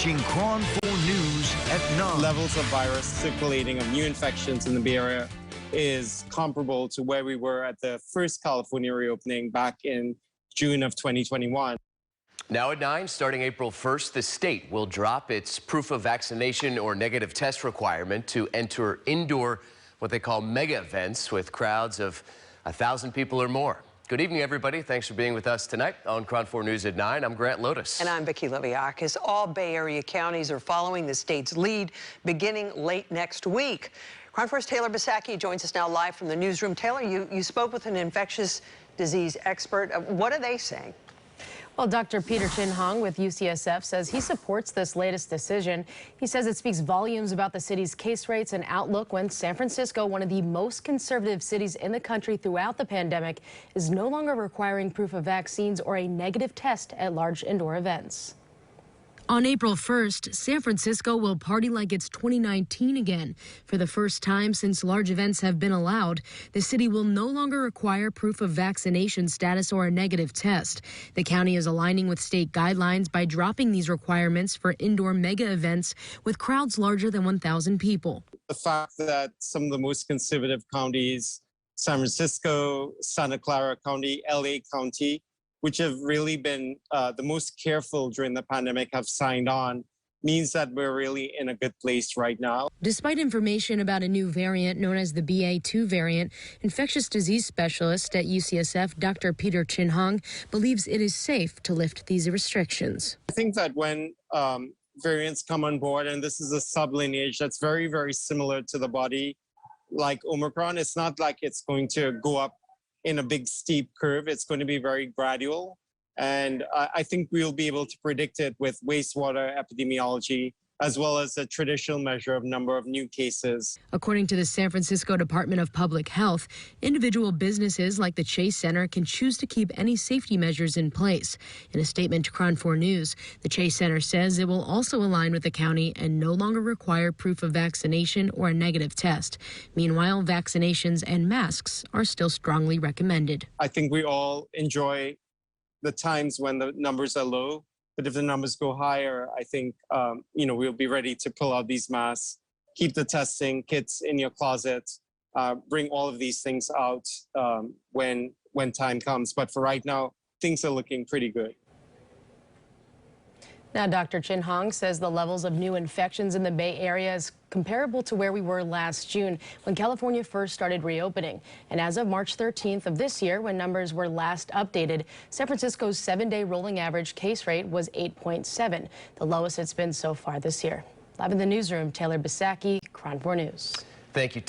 watching KRON 4 News at 9. Levels of virus circulating of new infections in the Bay Area is comparable to where we were at the first California reopening back in June of 2021. Now at 9, starting April 1st, the state will drop its proof of vaccination or negative test requirement to enter indoor, what they call mega events with crowds of 1,000 people or more. Good evening, everybody. Thanks for being with us tonight on KRON 4 News at 9. I'm Grant Lotus. And I'm Vicki Liviakis. All Bay Area counties are following the state's lead beginning late next week. KRON 4's Taylor Bisacky joins us now live from the newsroom. Taylor, you spoke with an infectious disease expert. What are they saying? Well, Dr. Peter Chin-Hong with UCSF says he supports this latest decision. He says it speaks volumes about the city's case rates and outlook when San Francisco, one of the most conservative cities in the country throughout the pandemic, is no longer requiring proof of vaccines or a negative test at large indoor events. On April 1st, San Francisco will party like it's 2019 again. For the first time since large events have been allowed, the city will no longer require proof of vaccination status or a negative test. The county is aligning with state guidelines by dropping these requirements for indoor mega events with crowds larger than 1,000 people. The fact that some of the most conservative counties, San Francisco, Santa Clara County, LA County, which have really been the most careful during the pandemic, have signed on, means that we're really in a good place right now. Despite information about a new variant known as the BA2 variant, infectious disease specialist at UCSF, Dr. Peter Chin-Hong, believes it is safe to lift these restrictions. I think that when variants come on board, and this is a sublineage that's very, very similar to the body, like Omicron, it's not like it's going to go up in a big steep curve. It's going to be very gradual. And I think we'll be able to predict it with wastewater epidemiology, as well as a traditional measure of number of new cases. According to the San Francisco Department of Public Health, individual businesses like the Chase Center can choose to keep any safety measures in place. In a statement to KRON 4 News, the Chase Center says it will also align with the county and no longer require proof of vaccination or a negative test. Meanwhile, vaccinations and masks are still strongly recommended. I think we all enjoy the times when the numbers are low. But if the numbers go higher, I think, we'll be ready to pull out these masks, keep the testing kits in your closet, bring all of these things out when time comes. But for right now, things are looking pretty good. Now, Dr. Chin-Hong says the levels of new infections in the Bay Area is comparable to where we were last June when California first started reopening. And as of March 13th of this year, when numbers were last updated, San Francisco's 7-day rolling average case rate was 8.7, the lowest it's been so far this year. Live in the newsroom, Taylor Bisacky, KRON 4 News. Thank you.